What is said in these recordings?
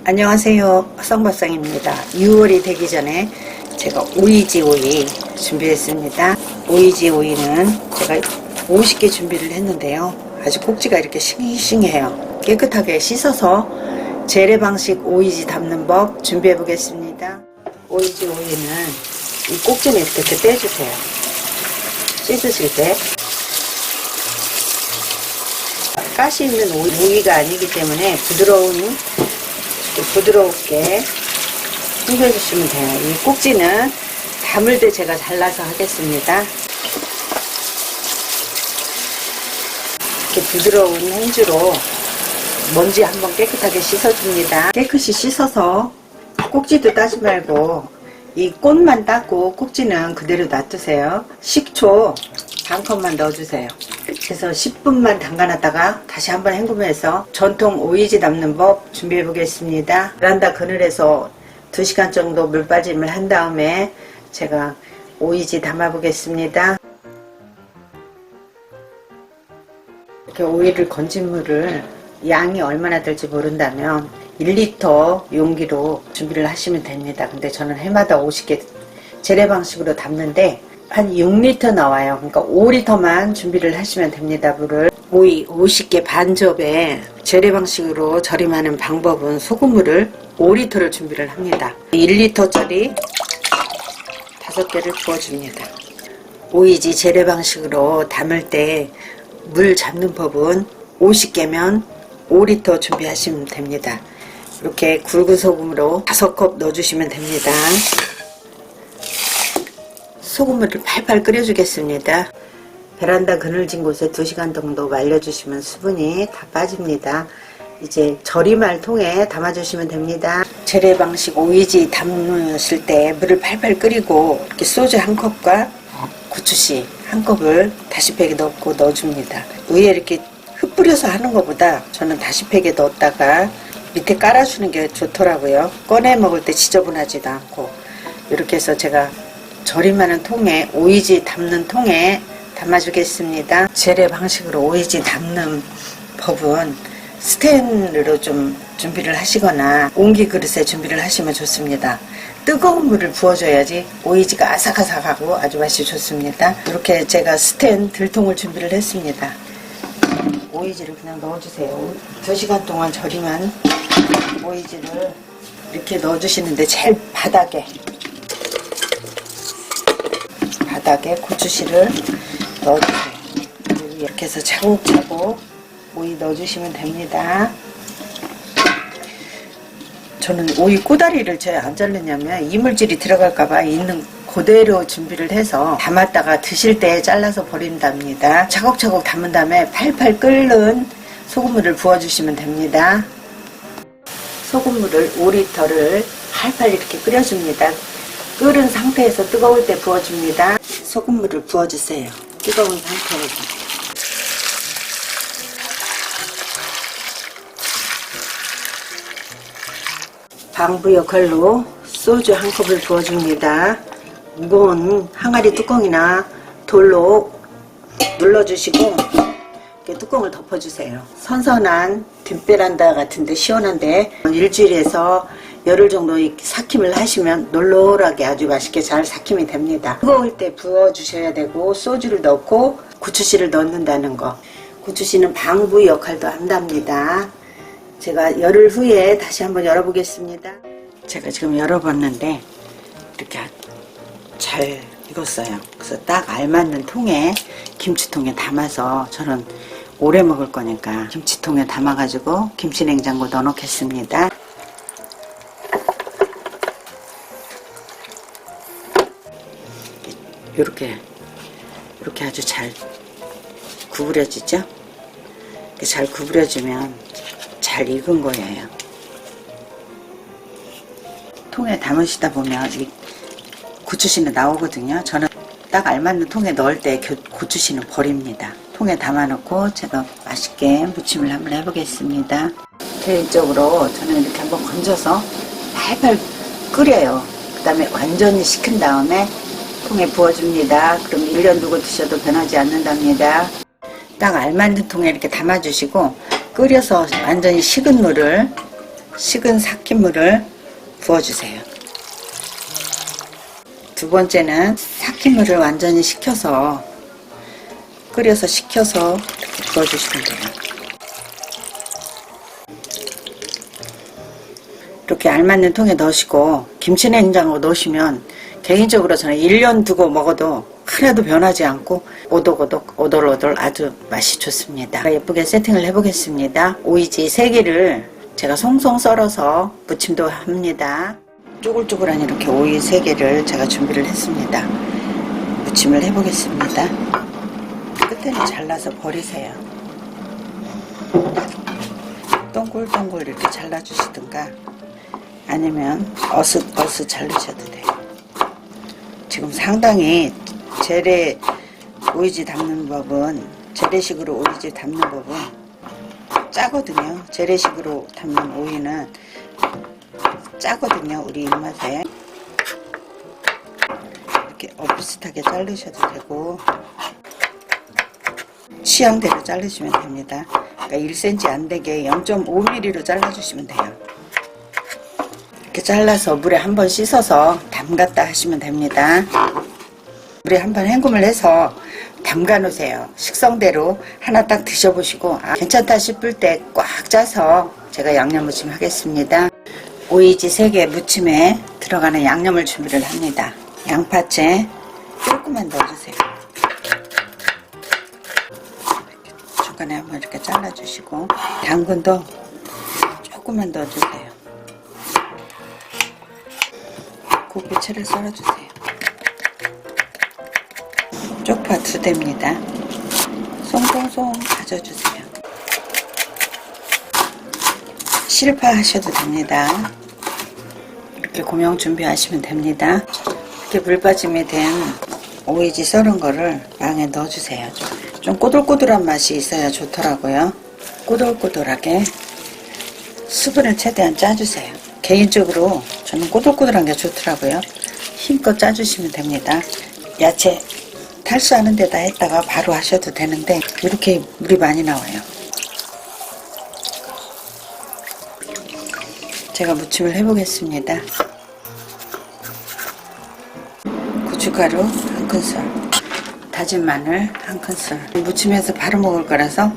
안녕하세요, 성박상입니다. 6월이 되기 전에 제가 오이지 오이 준비했습니다. 오이지 오이는 제가 50개 준비를 했는데요, 아주 꼭지가 이렇게 싱싱해요. 깨끗하게 씻어서 재래방식 오이지 담는 법 준비해 보겠습니다. 오이지 오이는 이 꼭지는 이렇게 떼주세요. 씻으실 때 가시 있는 오이가 아니기 때문에 부드럽게 휘겨주시면 돼요. 이 꼭지는 담을 때 제가 잘라서 하겠습니다. 이렇게 부드러운 행주로 먼지 한번 깨끗하게 씻어줍니다. 깨끗이 씻어서 꼭지도 따지 말고 이 꽃만 따고 꼭지는 그대로 놔두세요. 식초 반 컵만 넣어주세요. 그래서 10분만 담가놨다가 다시 한번 헹구면서 전통 오이지 담는 법 준비해 보겠습니다. 베란다 그늘에서 2시간 정도 물 빠짐을 한 다음에 제가 오이지 담아 보겠습니다. 이렇게 오이를 건진 물을 양이 얼마나 될지 모른다면 1리터 용기로 준비를 하시면 됩니다. 근데 저는 해마다 50개 재래 방식으로 담는데 한 6리터 나와요. 그러니까 5리터만 준비를 하시면 됩니다. 물을 오이 50개 반접에 재래 방식으로 절임하는 방법은 소금물을 5리터를 준비를 합니다. 1리터짜리 5개를 부어줍니다. 오이지 재래 방식으로 담을 때 물 잡는 법은 50개면 5리터 준비하시면 됩니다. 이렇게 굵은 소금으로 5컵 넣어주시면 됩니다. 소금물을 팔팔 끓여주겠습니다. 베란다 그늘진 곳에 2시간 정도 말려주시면 수분이 다 빠집니다. 이제 절임할 통에 담아주시면 됩니다. 재래 방식 오이지 담으실 때 물을 팔팔 끓이고 이렇게 소주 1컵과 고추씨 1컵을 다시팩에 넣고 넣어줍니다. 위에 이렇게 흩뿌려서 하는 것보다 저는 다시팩에 넣었다가 밑에 깔아주는 게 좋더라고요. 꺼내 먹을 때 지저분하지도 않고. 이렇게 해서 제가 절임하는 통에 오이지 담는 통에 담아주겠습니다. 재래 방식으로 오이지 담는 법은 스텐으로 좀 준비를 하시거나 옹기 그릇에 준비를 하시면 좋습니다. 뜨거운 물을 부어줘야지 오이지가 아삭아삭하고 아주 맛이 좋습니다. 이렇게 제가 스텐 들통을 준비를 했습니다. 오이지를 그냥 넣어주세요. 2시간 동안 절임한 오이지를 이렇게 넣어주시는데 제일 바닥에 고추씨를 넣어주세요. 이렇게 해서 차곡차곡 오이 넣어주시면 됩니다. 저는 오이 꼬다리를 제 안 자르냐면 이물질이 들어갈까봐 있는 그대로 준비를 해서 담았다가 드실 때 잘라서 버린답니다. 차곡차곡 담은 다음에 팔팔 끓는 소금물을 부어주시면 됩니다. 소금물을 5리터를 팔팔 이렇게 끓여줍니다. 끓은 상태에서 뜨거울 때 부어줍니다. 소금물을 부어주세요. 뜨거운 상태에서. 방부 역할로 소주 1컵을 부어줍니다. 무거운 항아리 뚜껑이나 돌로 눌러주시고 이렇게 뚜껑을 덮어주세요. 선선한 뒷베란다 같은데 시원한데 일주일에서 열흘 정도 삭힘을 하시면 놀놀하게 아주 맛있게 잘 삭힘이 됩니다. 뜨거울 때 부어주셔야 되고 소주를 넣고 고추씨를 넣는다는 거. 고추씨는 방부 역할도 한답니다. 제가 열흘 후에 다시 한번 열어보겠습니다. 제가 지금 열어봤는데 이렇게 잘 익었어요. 그래서 딱 알맞는 통에 김치통에 담아서 저는 오래 먹을 거니까 김치통에 담아가지고 김치냉장고 넣어놓겠습니다. 이렇게 아주 잘 구부려지죠? 잘 구부려지면 잘 익은 거예요. 통에 담으시다 보면 이 고추씨는 나오거든요. 저는 딱 알맞는 통에 넣을 때 고추씨는 버립니다. 통에 담아놓고 제가 맛있게 무침을 한번 해보겠습니다. 개인적으로 저는 이렇게 한번 건져서 팔팔 끓여요. 그 다음에 완전히 식힌 다음에 통에 부어줍니다. 그럼 1년 두고 드셔도 변하지 않는답니다. 딱 알맞는 통에 이렇게 담아주시고 끓여서 완전히 식은 물을 식은 삭힌물을 부어주세요. 두 번째는 삭힌물을 완전히 식혀서 끓여서 식혀서 이렇게 부어주시면 돼요. 이렇게 알맞는 통에 넣으시고 김치냉장고 넣으시면 개인적으로 저는 1년 두고 먹어도 하나도 변하지 않고 오독오독 오돌오돌 아주 맛이 좋습니다. 예쁘게 세팅을 해보겠습니다. 오이지 3개를 제가 송송 썰어서 무침도 합니다. 쪼글쪼글한 이렇게 오이 3개를 제가 준비를 했습니다. 무침을 해보겠습니다. 끝에는 잘라서 버리세요. 동글동글 이렇게 잘라주시든가 아니면 어슷어슷 자르셔도 돼요. 지금 상당히 재래 오이지 담는 법은 재래식으로 오이지 담는 법은 짜거든요. 재래식으로 담는 오이는 짜거든요. 우리 입맛에 이렇게 비슷하게 자르셔도 되고 취향대로 자르시면 됩니다. 그러니까 1cm 안되게 0.5mm로 잘라주시면 돼요. 이렇게 잘라서 물에 한번 씻어서 담갔다 하시면 됩니다. 물에 한번 헹굼을 해서 담가 놓으세요. 식성대로 하나 딱 드셔보시고 괜찮다 싶을 때 꽉 짜서 제가 양념 무침 하겠습니다. 오이지 3개 무침에 들어가는 양념을 준비를 합니다. 양파채 조금만 넣어주세요. 중간에 한번 이렇게 잘라주시고 당근도 조금만 넣어주세요. 고기채를 썰어주세요. 쪽파 2대입니다. 송송송 다져주세요. 실파 하셔도 됩니다. 이렇게 고명 준비하시면 됩니다. 이렇게 물 빠짐이 된 오이지 썰은 거를 망에 넣어주세요. 좀 꼬들꼬들한 맛이 있어야 좋더라고요. 꼬들꼬들하게 수분을 최대한 짜주세요. 개인적으로 저는 꼬들꼬들한 게 좋더라고요. 힘껏 짜주시면 됩니다. 야채 탈수하는 데다 했다가 바로 하셔도 되는데 이렇게 물이 많이 나와요. 제가 무침을 해보겠습니다. 고춧가루 1큰술, 다진 마늘 1큰술, 무침해서 바로 먹을 거라서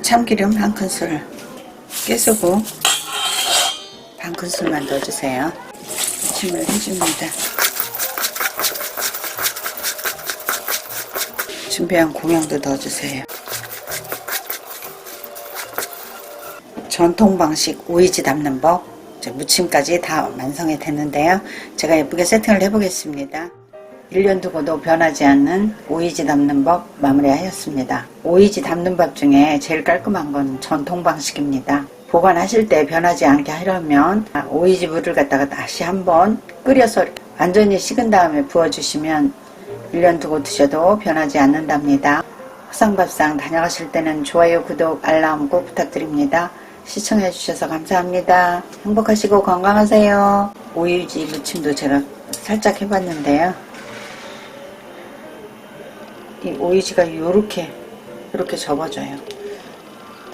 참기름 1큰술, 깨소금 반큰술만 넣어주세요. 무침을 해줍니다. 준비한 고명도 넣어주세요. 전통 방식 오이지 담는 법, 무침까지 다 완성이 됐는데요. 제가 예쁘게 세팅을 해보겠습니다. 1년 두고도 변하지 않는 오이지 담는 법 마무리하였습니다. 오이지 담는 법 중에 제일 깔끔한 건 전통 방식입니다. 보관하실 때 변하지 않게 하려면 오이지 물을 갖다가 다시 한번 끓여서 완전히 식은 다음에 부어주시면 1년 두고 드셔도 변하지 않는답니다. 화상밥상 다녀가실 때는 좋아요, 구독, 알람 꼭 부탁드립니다. 시청해 주셔서 감사합니다. 행복하시고 건강하세요. 오이지 무침도 제가 살짝 해봤는데요. 이 오이지가 이렇게 접어져요.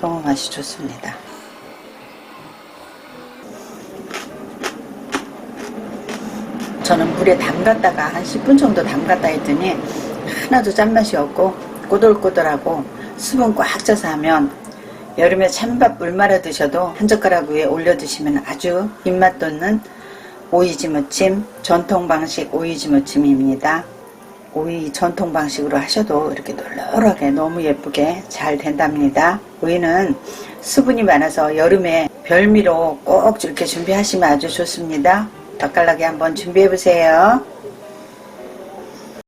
너무 맛이 좋습니다. 저는 물에 담갔다가 한 10분 정도 담갔다 했더니 하나도 짠맛이 없고 꼬들꼬들하고 수분 꽉 차서 하면 여름에 찬밥 물 말아 드셔도 한 젓가락 위에 올려 드시면 아주 입맛 돋는 오이지 무침, 전통 방식 오이지 무침입니다. 오이 전통 방식으로 하셔도 이렇게 널널하게 너무 예쁘게 잘 된답니다. 오이는 수분이 많아서 여름에 별미로 꼭 이렇게 준비하시면 아주 좋습니다. 맛깔나게 한번 준비해 보세요.